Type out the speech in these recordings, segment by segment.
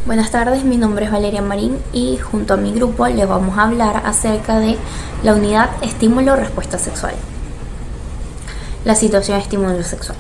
Buenas tardes, mi nombre es Valeria Marín y junto a mi grupo les vamos a hablar acerca de la unidad estímulo-respuesta sexual. La situación estímulo sexual.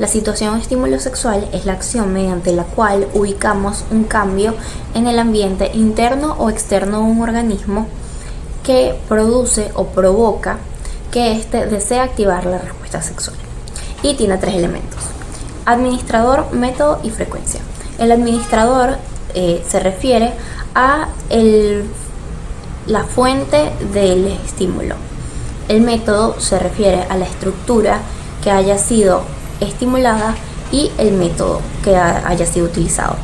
La situación estímulo sexual es la acción mediante la cual ubicamos un cambio en el ambiente interno o externo de un organismo que produce o provoca que éste desee activar la respuesta sexual. Y tiene tres elementos: administrador, método y frecuencia. El administrador se refiere a la fuente del estímulo. El método se refiere a la estructura que haya sido estimulada y el método que haya sido utilizado.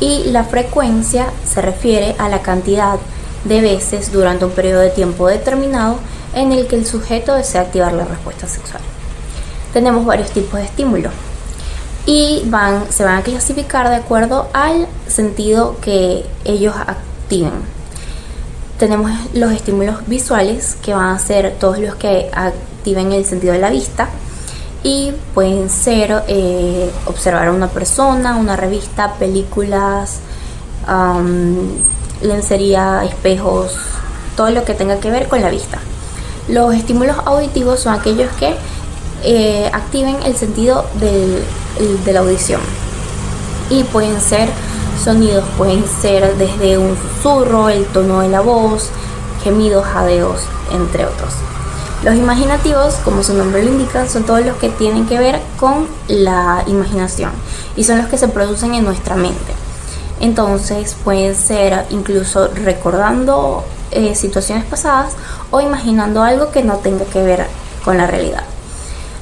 Y la frecuencia se refiere a la cantidad de veces durante un periodo de tiempo determinado en el que el sujeto desea activar la respuesta sexual. Tenemos varios tipos de estímulos y se van a clasificar de acuerdo al sentido que ellos activen. Tenemos los estímulos visuales, que van a ser todos los que activen el sentido de la vista, y pueden ser observar a una persona, una revista, películas, lencería, espejos, todo lo que tenga que ver con la vista. Los estímulos auditivos son aquellos que activen el sentido de la audición, y pueden ser sonidos, pueden ser desde un susurro, el tono de la voz, gemidos, jadeos, entre otros. Los imaginativos, como su nombre lo indica, son todos los que tienen que ver con la imaginación y son los que se producen en nuestra mente. Entonces pueden ser incluso recordando situaciones pasadas o imaginando algo que no tenga que ver con la realidad.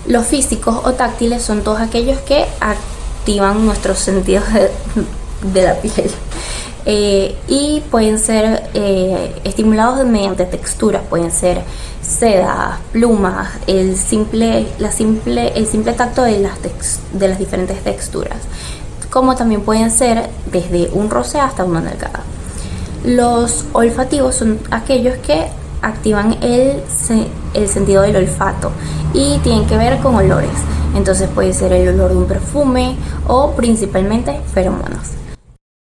Los físicos o táctiles son todos aquellos que activan nuestros sentidos de la piel y pueden ser estimulados mediante texturas. Pueden ser seda, plumas, el simple tacto de las diferentes texturas, como también pueden ser desde un roce hasta una nalgada. Los olfativos son aquellos que activan el sentido del olfato y tienen que ver con olores. Entonces puede ser el olor de un perfume o principalmente feromonas.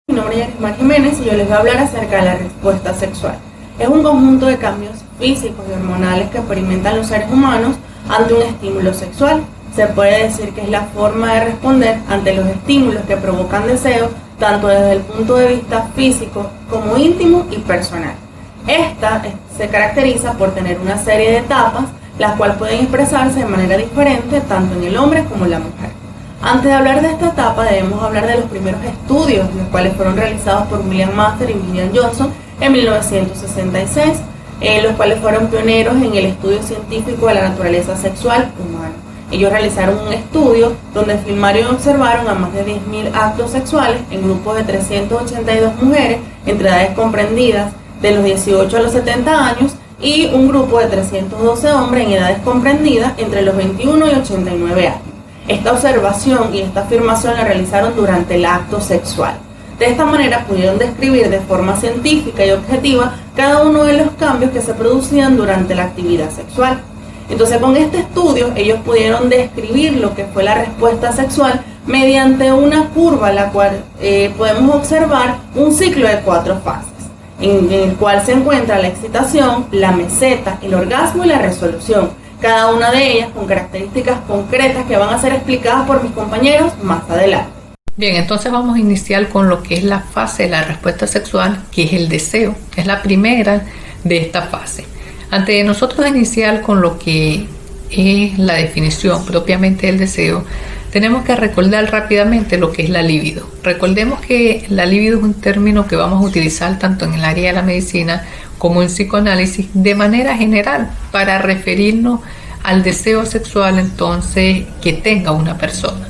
Mi nombre es Yarismar Jiménez y yo les voy a hablar acerca de la respuesta sexual. Es un conjunto de cambios físicos y hormonales que experimentan los seres humanos ante un estímulo sexual. Se puede decir que es la forma de responder ante los estímulos que provocan deseo, tanto desde el punto de vista físico como íntimo y personal. Esta se caracteriza por tener una serie de etapas, las cuales pueden expresarse de manera diferente tanto en el hombre como en la mujer. Antes de hablar de esta etapa debemos hablar de los primeros estudios, los cuales fueron realizados por William Master y William Johnson en 1966, los cuales fueron pioneros en el estudio científico de la naturaleza sexual humana. Ellos realizaron un estudio donde filmaron y observaron a más de 10.000 actos sexuales en grupos de 382 mujeres entre edades comprendidas de los 18 a los 70 años y un grupo de 312 hombres en edades comprendidas entre los 21 y 89 años. Esta observación y esta afirmación la realizaron durante el acto sexual. De esta manera pudieron describir de forma científica y objetiva cada uno de los cambios que se producían durante la actividad sexual. Entonces, con este estudio ellos pudieron describir lo que fue la respuesta sexual mediante una curva, la cual podemos observar un ciclo de 4 fases, en el cual se encuentra la excitación, la meseta, el orgasmo y la resolución, cada una de ellas con características concretas que van a ser explicadas por mis compañeros más adelante. Bien, entonces vamos a iniciar con lo que es la fase de la respuesta sexual, que es el deseo. Es la primera de esta fase. Antes de nosotros iniciar con lo que es la definición propiamente del deseo, tenemos que recordar rápidamente lo que es la libido. Recordemos que la libido es un término que vamos a utilizar tanto en el área de la medicina como en psicoanálisis de manera general para referirnos al deseo sexual entonces que tenga una persona.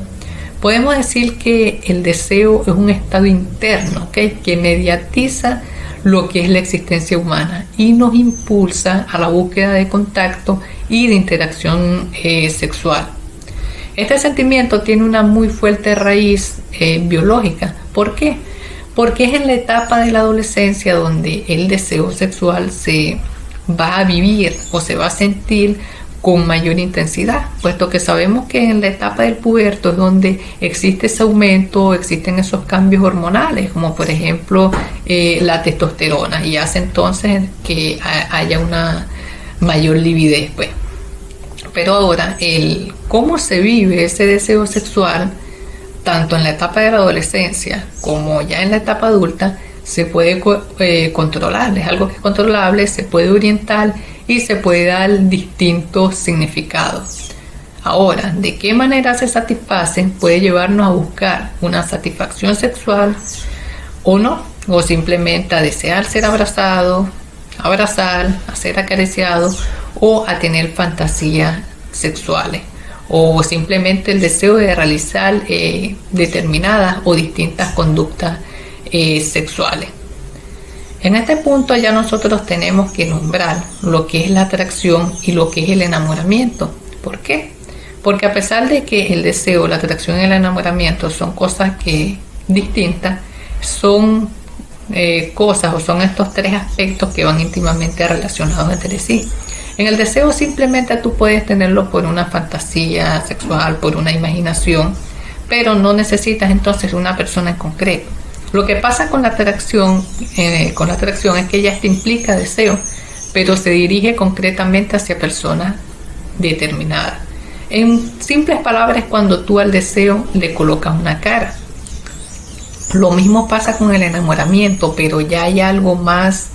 Podemos decir que el deseo es un estado interno, ¿okay?, que mediatiza lo que es la existencia humana y nos impulsa a la búsqueda de contacto y de interacción sexual. Este sentimiento tiene una muy fuerte raíz biológica. ¿Por qué? Porque es en la etapa de la adolescencia donde el deseo sexual se va a vivir o se va a sentir con mayor intensidad, puesto que sabemos que en la etapa del puberto es donde existe ese aumento, existen esos cambios hormonales, como por ejemplo la testosterona, y hace entonces que haya una mayor lividez, pues. Pero ahora, cómo se vive ese deseo sexual, tanto en la etapa de la adolescencia como ya en la etapa adulta, se puede controlar, es algo que es controlable, se puede orientar y se puede dar distintos significados. Ahora, ¿de qué manera se satisfacen? Puede llevarnos a buscar una satisfacción sexual o no, o simplemente a desear ser abrazado, abrazar, a ser acariciado o a tener fantasías sexuales, o simplemente el deseo de realizar determinadas o distintas conductas sexuales. En este punto ya nosotros tenemos que nombrar lo que es la atracción y lo que es el enamoramiento. ¿Por qué? Porque a pesar de que el deseo, la atracción y el enamoramiento son cosas distintas, son cosas o son estos tres aspectos que van íntimamente relacionados entre sí. En el deseo simplemente tú puedes tenerlo por una fantasía sexual, por una imaginación, pero no necesitas entonces una persona en concreto. Lo que pasa con la atracción es que ella implica deseo, pero se dirige concretamente hacia personas determinadas. En simples palabras, es cuando tú al deseo le colocas una cara. Lo mismo pasa con el enamoramiento, pero ya hay algo más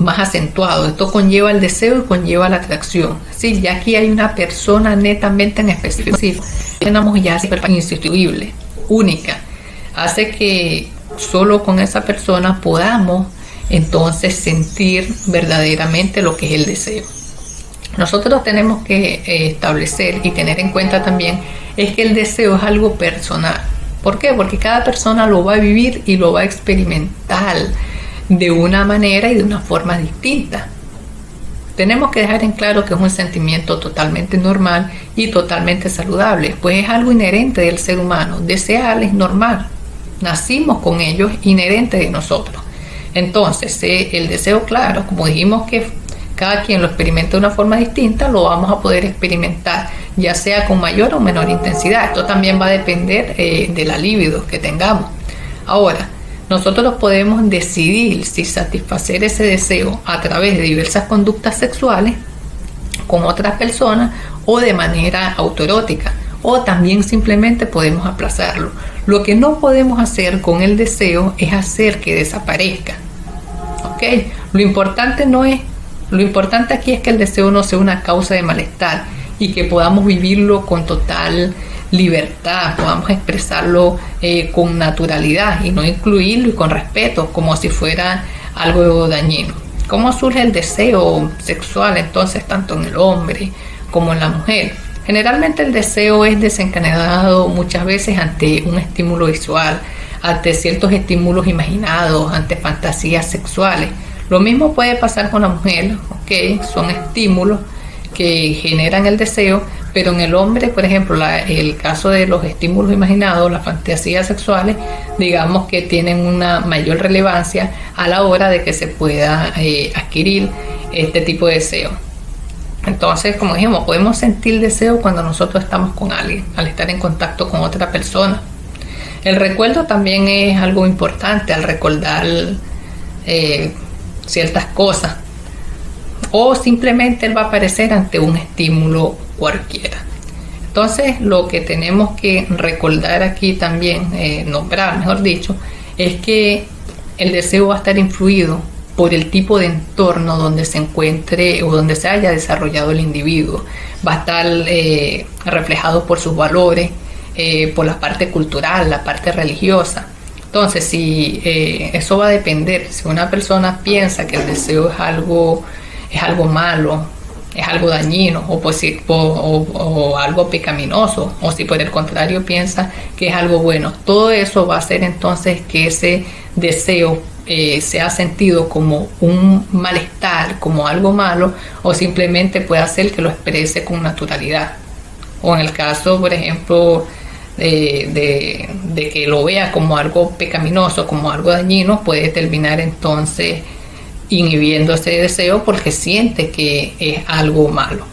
acentuado. Esto conlleva el deseo y conlleva la atracción. Sí, ya aquí hay una persona netamente en específico. Tenemos ya insustituible, única. Hace que solo con esa persona podamos entonces sentir verdaderamente lo que es el deseo. Nosotros tenemos que establecer y tener en cuenta también es que el deseo es algo personal. ¿Por qué? Porque cada persona lo va a vivir y lo va a experimentar de una manera y de una forma distinta. Tenemos que dejar en claro que es un sentimiento totalmente normal y totalmente saludable, pues es algo inherente del ser humano. Desear es normal, nacimos con ellos, inherente de nosotros. Entonces, el deseo, claro, como dijimos que cada quien lo experimenta de una forma distinta, lo vamos a poder experimentar, ya sea con mayor o menor intensidad. Esto también va a depender de la libido que tengamos. Ahora, nosotros podemos decidir si satisfacer ese deseo a través de diversas conductas sexuales con otras personas o de manera autoerótica, o también simplemente podemos aplazarlo. Lo que no podemos hacer con el deseo es hacer que desaparezca. ¿Ok? Lo importante aquí es que el deseo no sea una causa de malestar y que podamos vivirlo con total libertad, podamos expresarlo con naturalidad y no incluirlo y con respeto como si fuera algo dañino. ¿Cómo surge el deseo sexual entonces tanto en el hombre como en la mujer? Generalmente el deseo es desencadenado muchas veces ante un estímulo visual, ante ciertos estímulos imaginados, ante fantasías sexuales. Lo mismo puede pasar con la mujer, ¿ok? Son estímulos que generan el deseo, pero en el hombre, por ejemplo, el caso de los estímulos imaginados, las fantasías sexuales, digamos que tienen una mayor relevancia a la hora de que se pueda adquirir este tipo de deseo. Entonces, como dijimos, podemos sentir deseo cuando nosotros estamos con alguien, al estar en contacto con otra persona. El recuerdo también es algo importante, al recordar ciertas cosas, o simplemente él va a aparecer ante un estímulo cualquiera. Entonces, lo que tenemos que recordar aquí también, nombrar, mejor dicho, es que el deseo va a estar influido por el tipo de entorno donde se encuentre o donde se haya desarrollado el individuo. Va a estar reflejado por sus valores, por la parte cultural, la parte religiosa. Entonces, si eso va a depender, si una persona piensa que el deseo es algo malo, es algo dañino o algo pecaminoso, o si por el contrario piensa que es algo bueno, todo eso va a hacer entonces que ese deseo sea sentido como un malestar, como algo malo, o simplemente puede hacer que lo exprese con naturalidad. O en el caso, por ejemplo, de que lo vea como algo pecaminoso, como algo dañino, puede terminar entonces inhibiendo ese deseo porque siente que es algo malo.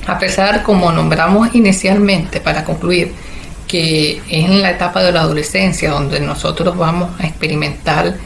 A pesar, como nombramos inicialmente, para concluir, que es en la etapa de la adolescencia donde nosotros vamos a experimentar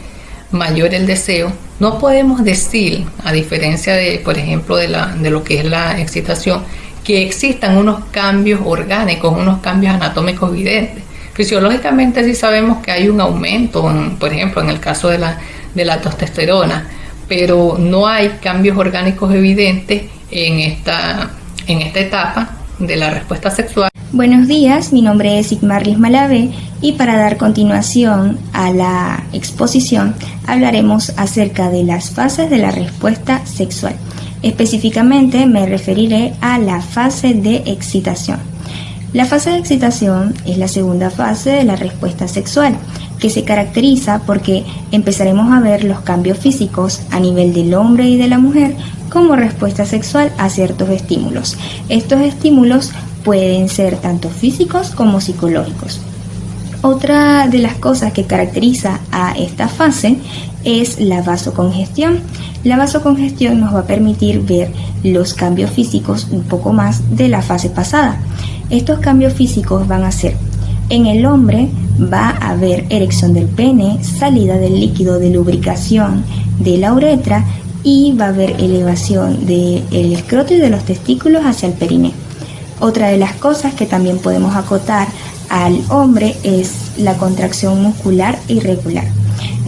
mayor el deseo, no podemos decir, a diferencia de, por ejemplo, de lo que es la excitación, que existan unos cambios orgánicos, unos cambios anatómicos evidentes. Fisiológicamente sí sabemos que hay un aumento, por ejemplo, en el caso de la testosterona, pero no hay cambios orgánicos evidentes en esta etapa de la respuesta sexual. Buenos días, mi nombre es Sigmarlis Malavé y para dar continuación a la exposición hablaremos acerca de las fases de la respuesta sexual. Específicamente me referiré a la fase de excitación. La fase de excitación es la segunda fase de la respuesta sexual, que se caracteriza porque empezaremos a ver los cambios físicos a nivel del hombre y de la mujer como respuesta sexual a ciertos estímulos. Estos estímulos pueden ser tanto físicos como psicológicos. Otra de las cosas que caracteriza a esta fase es la vasocongestión. La vasocongestión nos va a permitir ver los cambios físicos un poco más de la fase pasada. Estos cambios físicos van a ser: en el hombre va a haber erección del pene, salida del líquido de lubricación de la uretra y va a haber elevación del escroto y de los testículos hacia el perine. Otra de las cosas que también podemos acotar al hombre es la contracción muscular irregular.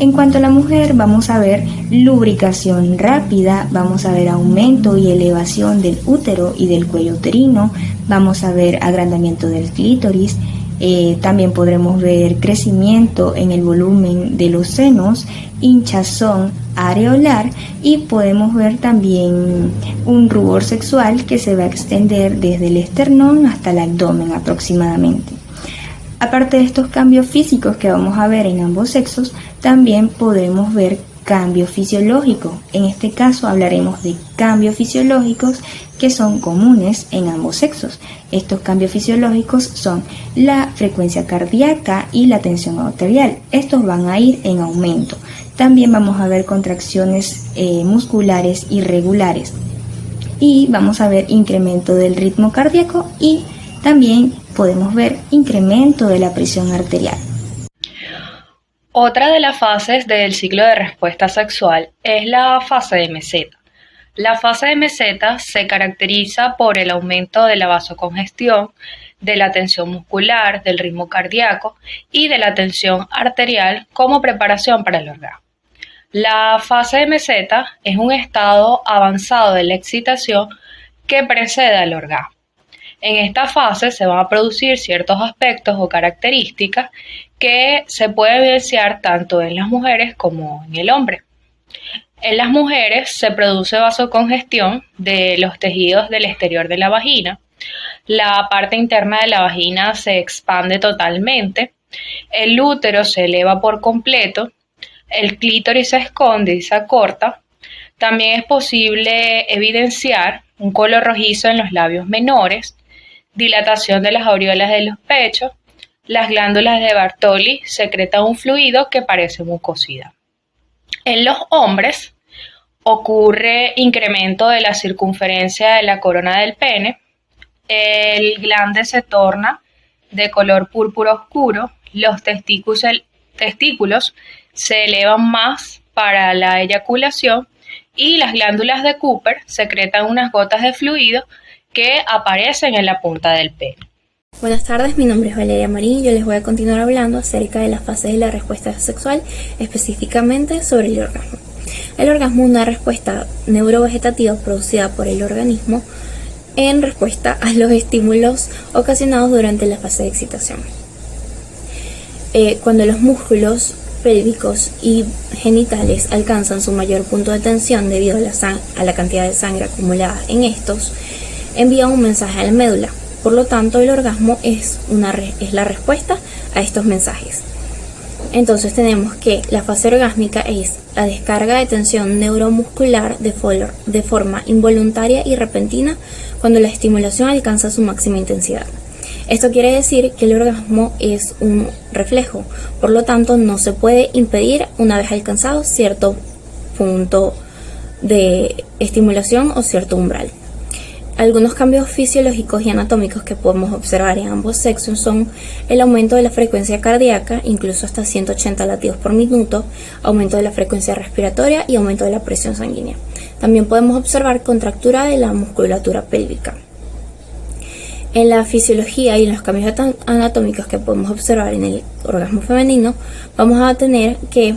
En cuanto a la mujer, vamos a ver lubricación rápida, vamos a ver aumento y elevación del útero y del cuello uterino, vamos a ver agrandamiento del clítoris, también podremos ver crecimiento en el volumen de los senos, hinchazón areolar y podemos ver también un rubor sexual que se va a extender desde el esternón hasta el abdomen aproximadamente. Aparte de estos cambios físicos que vamos a ver en ambos sexos, también podremos ver cambios fisiológicos. En este caso hablaremos de cambios fisiológicos que son comunes en ambos sexos. Estos cambios fisiológicos son la frecuencia cardíaca y la tensión arterial. Estos van a ir en aumento. También vamos a ver contracciones musculares irregulares y vamos a ver incremento del ritmo cardíaco y también podemos ver incremento de la presión arterial. Otra de las fases del ciclo de respuesta sexual es la fase de meseta. La fase de meseta se caracteriza por el aumento de la vasocongestión, de la tensión muscular, del ritmo cardíaco y de la tensión arterial como preparación para el orgasmo. La fase de meseta es un estado avanzado de la excitación que precede al orgasmo. En esta fase se van a producir ciertos aspectos o características que se pueden evidenciar tanto en las mujeres como en el hombre. En las mujeres se produce vasocongestión de los tejidos del exterior de la vagina, la parte interna de la vagina se expande totalmente, el útero se eleva por completo, el clítoris se esconde y se acorta. También es posible evidenciar un color rojizo en los labios menores, dilatación de las aureolas de los pechos, las glándulas de Bartoli secretan un fluido que parece mucosidad. En los hombres ocurre incremento de la circunferencia de la corona del pene, el glande se torna de color púrpura oscuro, los testículos se elevan más para la eyaculación y las glándulas de Cooper secretan unas gotas de fluido que aparecen en la punta del pene. Buenas tardes, mi nombre es Valeria Marín y yo les voy a continuar hablando acerca de las fases de la respuesta sexual, específicamente sobre el orgasmo. El orgasmo es una respuesta neurovegetativa producida por el organismo en respuesta a los estímulos ocasionados durante la fase de excitación. Cuando los músculos pélvicos y genitales alcanzan su mayor punto de tensión debido a la cantidad de sangre acumulada en estos, envían un mensaje a la médula. Por lo tanto, el orgasmo es la respuesta a estos mensajes. Entonces tenemos que la fase orgásmica es la descarga de tensión neuromuscular de forma involuntaria y repentina cuando la estimulación alcanza su máxima intensidad. Esto quiere decir que el orgasmo es un reflejo, por lo tanto no se puede impedir una vez alcanzado cierto punto de estimulación o cierto umbral. Algunos cambios fisiológicos y anatómicos que podemos observar en ambos sexos son el aumento de la frecuencia cardíaca, incluso hasta 180 latidos por minuto, aumento de la frecuencia respiratoria y aumento de la presión sanguínea. También podemos observar contractura de la musculatura pélvica. En la fisiología y en los cambios anatómicos que podemos observar en el orgasmo femenino, vamos a tener que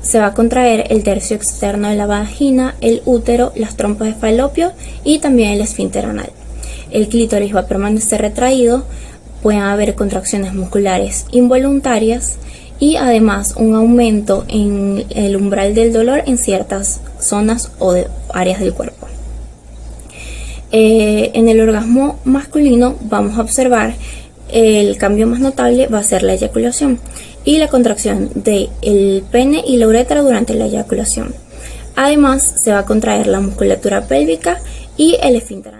se va a contraer el tercio externo de la vagina, el útero, las trompas de falopio y también el esfínter anal. El clítoris va a permanecer retraído, pueden haber contracciones musculares involuntarias y además un aumento en el umbral del dolor en ciertas zonas o áreas del cuerpo. En el orgasmo masculino vamos a observar el cambio más notable va a ser la eyaculación y la contracción del pene y la uretra durante la eyaculación. Además, se va a contraer la musculatura pélvica y el esfínter.